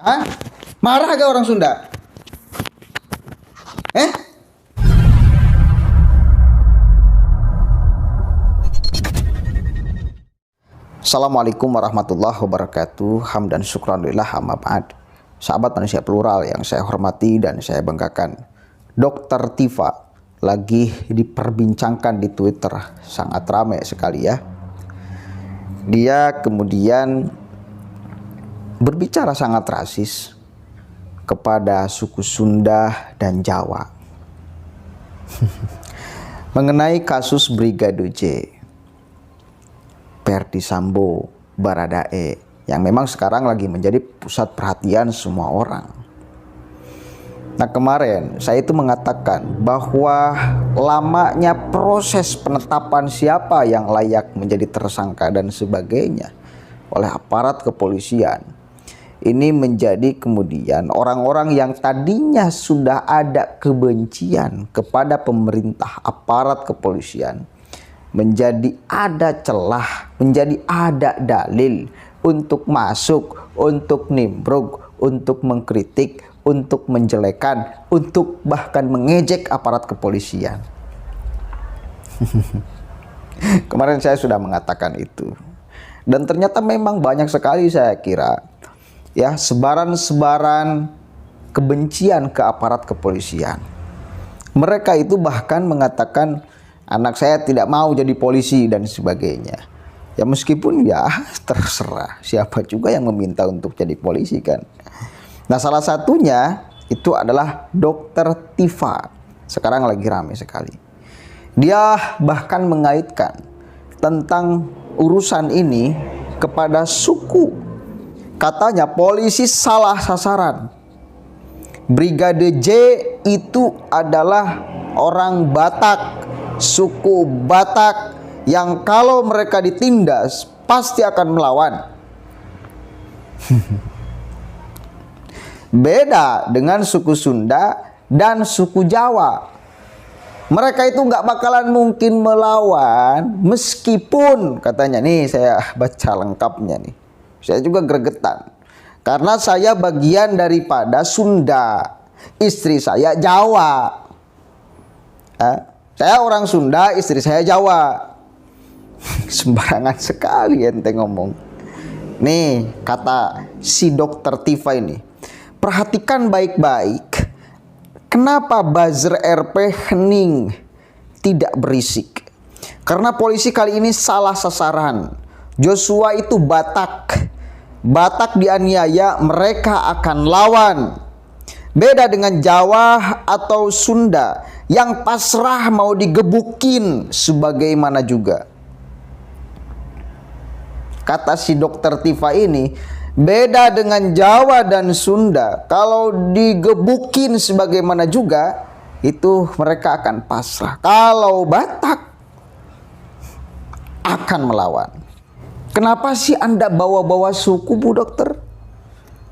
Hah? Marah gak orang Sunda? Eh? Assalamualaikum warahmatullahi wabarakatuh. Hamdan syukranillah amma ba'd. Sahabat manusia plural yang saya hormati dan saya banggakan, Dr. Tifa lagi diperbincangkan di Twitter, sangat ramai sekali ya. Dia kemudian berbicara sangat rasis kepada suku Sunda dan Jawa mengenai kasus Brigadir J, Verdi Sambo, Baradae, yang memang sekarang lagi menjadi pusat perhatian semua orang. Nah, kemarin saya itu mengatakan bahwa lamanya proses penetapan siapa yang layak menjadi tersangka dan sebagainya oleh aparat kepolisian ini menjadi kemudian orang-orang yang tadinya sudah ada kebencian kepada pemerintah, aparat kepolisian, menjadi ada celah, menjadi ada dalil untuk masuk, untuk nimbrung, untuk mengkritik, untuk menjelekan, untuk bahkan mengejek aparat kepolisian. Kemarin saya sudah mengatakan itu. Dan ternyata memang banyak sekali, saya kira, ya, sebaran-sebaran kebencian ke aparat kepolisian. Mereka itu bahkan mengatakan anak saya tidak mau jadi polisi dan sebagainya. Ya meskipun ya terserah, siapa juga yang meminta untuk jadi polisi kan. Nah, salah satunya itu adalah Dr. Tifa. Sekarang lagi ramai sekali. Dia bahkan mengaitkan tentang urusan ini kepada suku. Katanya polisi salah sasaran. Brigadir J itu adalah orang Batak, suku Batak yang kalau mereka ditindas pasti akan melawan. Beda dengan suku Sunda dan suku Jawa. Mereka itu nggak bakalan mungkin melawan meskipun katanya, nih saya baca lengkapnya nih. Saya juga gregetan karena saya bagian daripada Sunda, istri saya Jawa. Saya orang Sunda, istri saya Jawa. Sembarangan sekali ente ngomong. Nih kata si Dr. Tifa ini, perhatikan baik-baik. Kenapa buzzer RP hening, tidak berisik? Karena polisi kali ini salah sasaran. Joshua itu Batak. Batak dianiaya, mereka akan lawan. Beda dengan Jawa atau Sunda yang pasrah mau digebukin sebagaimana juga. Kata si Dr. Tifa ini, beda dengan Jawa dan Sunda, kalau digebukin sebagaimana juga, itu mereka akan pasrah. Kalau Batak akan melawan. Kenapa sih Anda bawa-bawa suku, Bu Dokter?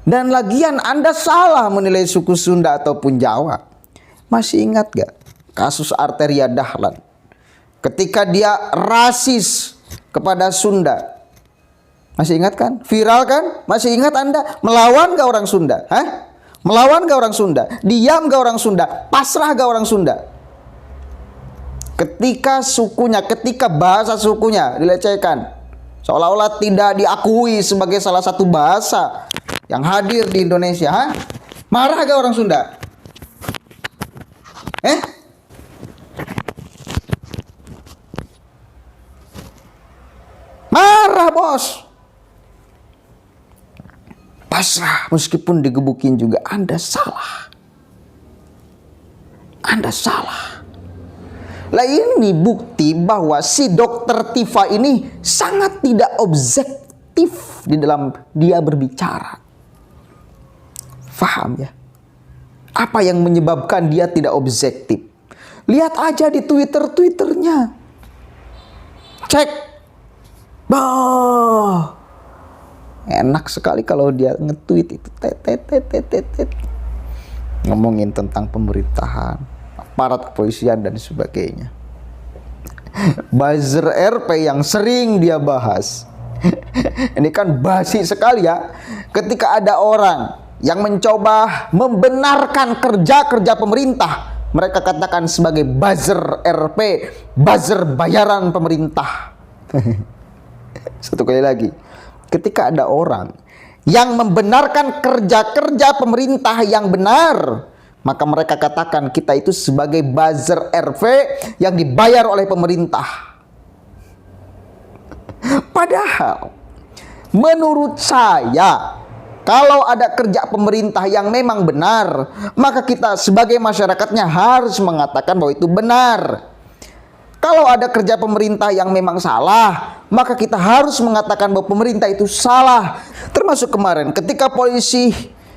Dan lagian Anda salah menilai suku Sunda ataupun Jawa. Masih ingat gak kasus Arteria Dahlan? Ketika dia rasis kepada Sunda. Masih ingat kan? Viral kan? Masih ingat Anda? Melawan gak orang Sunda? Hah? Melawan gak orang Sunda? Diam gak orang Sunda? Pasrah gak orang Sunda? Ketika sukunya, ketika bahasa sukunya dilecehkan, seolah-olah tidak diakui sebagai salah satu bahasa yang hadir di Indonesia. Hah? Marah gak orang Sunda? Marah, bos. Pasrah meskipun digebukin juga. Anda salah. Anda salah. Lah ini bukti bahwa si Dr. Tifa ini sangat tidak objektif di dalam dia berbicara. Faham ya? Apa yang menyebabkan dia tidak objektif? Lihat aja di Twitternya. Cek. Bah. Enak sekali kalau dia nge-tweet itu ngomongin tentang pemerintahan, aparat kepolisian dan sebagainya. Buzzer RP yang sering dia bahas. Ini kan basi sekali ya. Ketika ada orang yang mencoba membenarkan kerja-kerja pemerintah, mereka katakan sebagai buzzer RP, buzzer bayaran pemerintah. Satu kali lagi, ketika ada orang yang membenarkan kerja-kerja pemerintah yang benar, maka mereka katakan kita itu sebagai buzzer RP yang dibayar oleh pemerintah. Padahal menurut saya, kalau ada kerja pemerintah yang memang benar, maka kita sebagai masyarakatnya harus mengatakan bahwa itu benar. Kalau ada kerja pemerintah yang memang salah, maka kita harus mengatakan bahwa pemerintah itu salah. Termasuk kemarin ketika polisi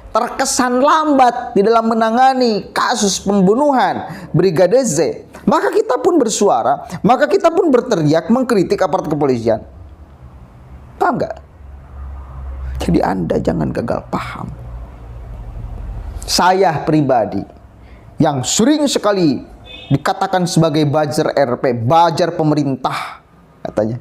terkesan lambat di dalam menangani kasus pembunuhan Brigadir Z, maka kita pun bersuara, maka kita pun berteriak mengkritik aparat kepolisian. Paham nggak? Jadi Anda jangan gagal paham. Saya pribadi yang sering sekali dikatakan sebagai buzzer RP, buzzer pemerintah katanya.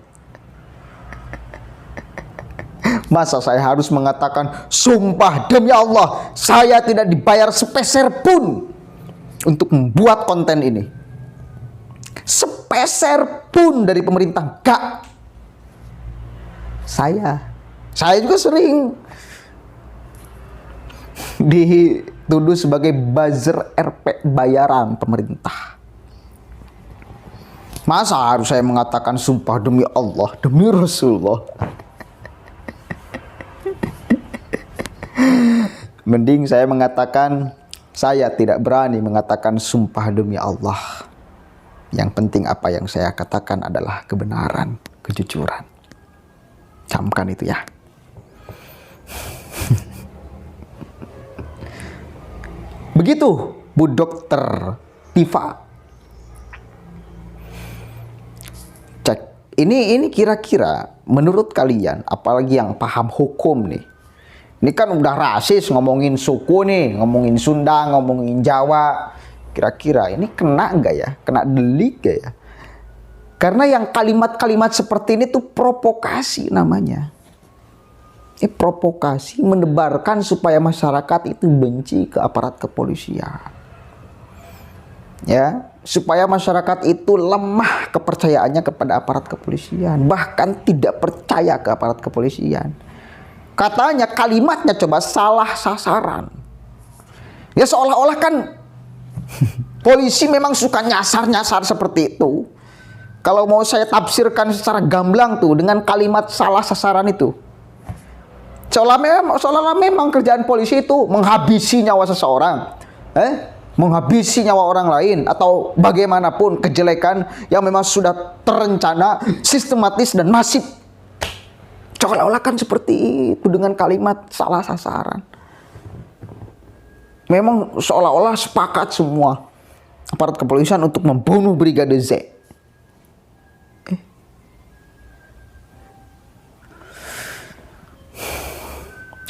Masa saya harus mengatakan sumpah demi Allah saya tidak dibayar sepeser pun untuk membuat konten ini. Sepeser pun dari pemerintah gak. Saya juga sering dituduh sebagai buzzer RP bayaran pemerintah. Masa harus saya mengatakan sumpah demi Allah, demi Rasulullah? Mending saya mengatakan saya tidak berani mengatakan sumpah demi Allah. Yang penting apa yang saya katakan adalah kebenaran, kejujuran. Camkan itu ya. Begitu Bu Dokter Tifa. Cek. Ini kira-kira menurut kalian, apalagi yang paham hukum nih. Ini kan udah rasis, ngomongin suku nih, ngomongin Sunda, ngomongin Jawa. Kira-kira ini kena nggak ya? Kena delik nggak ya? Karena yang kalimat-kalimat seperti ini tuh provokasi namanya. Ini provokasi menebarkan supaya masyarakat itu benci ke aparat kepolisian. Ya, supaya masyarakat itu lemah kepercayaannya kepada aparat kepolisian, bahkan tidak percaya ke aparat kepolisian. Katanya kalimatnya coba salah sasaran. Ya seolah-olah kan polisi memang suka nyasar-nyasar seperti itu. Kalau mau saya tafsirkan secara gamblang tuh dengan kalimat salah sasaran itu. Seolah-olah memang kerjaan polisi itu menghabisi nyawa seseorang. Menghabisi nyawa orang lain atau bagaimanapun kejelekan yang memang sudah terencana, sistematis dan masif. Seolah-olah kan seperti itu dengan kalimat salah sasaran. Memang seolah-olah sepakat semua aparat kepolisian untuk membunuh Brigadir Z.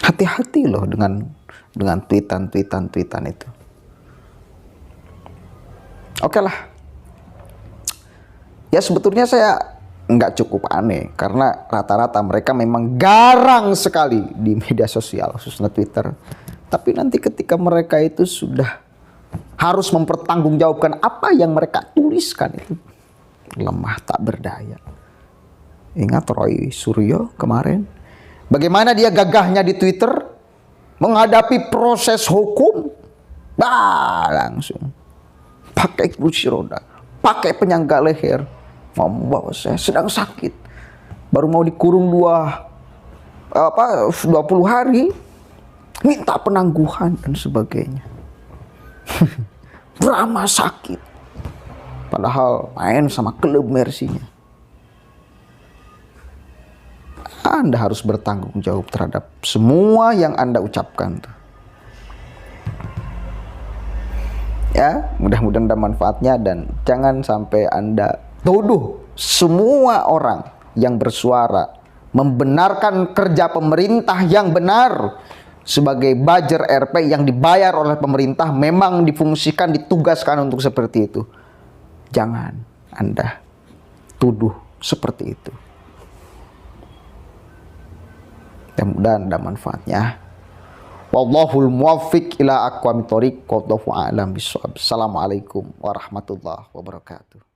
Hati-hati loh dengan tweetan itu. Oke lah. Ya sebetulnya saya nggak cukup aneh karena rata-rata mereka memang garang sekali di media sosial, khususnya Twitter. Tapi nanti ketika mereka itu sudah harus mempertanggungjawabkan apa yang mereka tuliskan itu, lemah tak berdaya. Ingat Roy Suryo kemarin, bagaimana dia gagahnya di Twitter menghadapi proses hukum, langsung pakai kursi roda, pakai penyangga leher, ngomong bahwa saya sedang sakit, baru mau dikurung 20 hari, minta penangguhan dan sebagainya. Drama sakit, padahal main sama klub Mersinya. Anda harus bertanggung jawab terhadap semua yang Anda ucapkan. Ya, mudah-mudahan ada manfaatnya dan jangan sampai Anda tuduh semua orang yang bersuara membenarkan kerja pemerintah yang benar sebagai buzzer RP yang dibayar oleh pemerintah, memang difungsikan, ditugaskan untuk seperti itu. Jangan Anda tuduh seperti itu. Mudah-mudahan ada manfaatnya. Wallahul muwaffiq ila aqwamit thoriq. Wallahu a'lam bishawab. Assalamualaikum warahmatullahi wabarakatuh.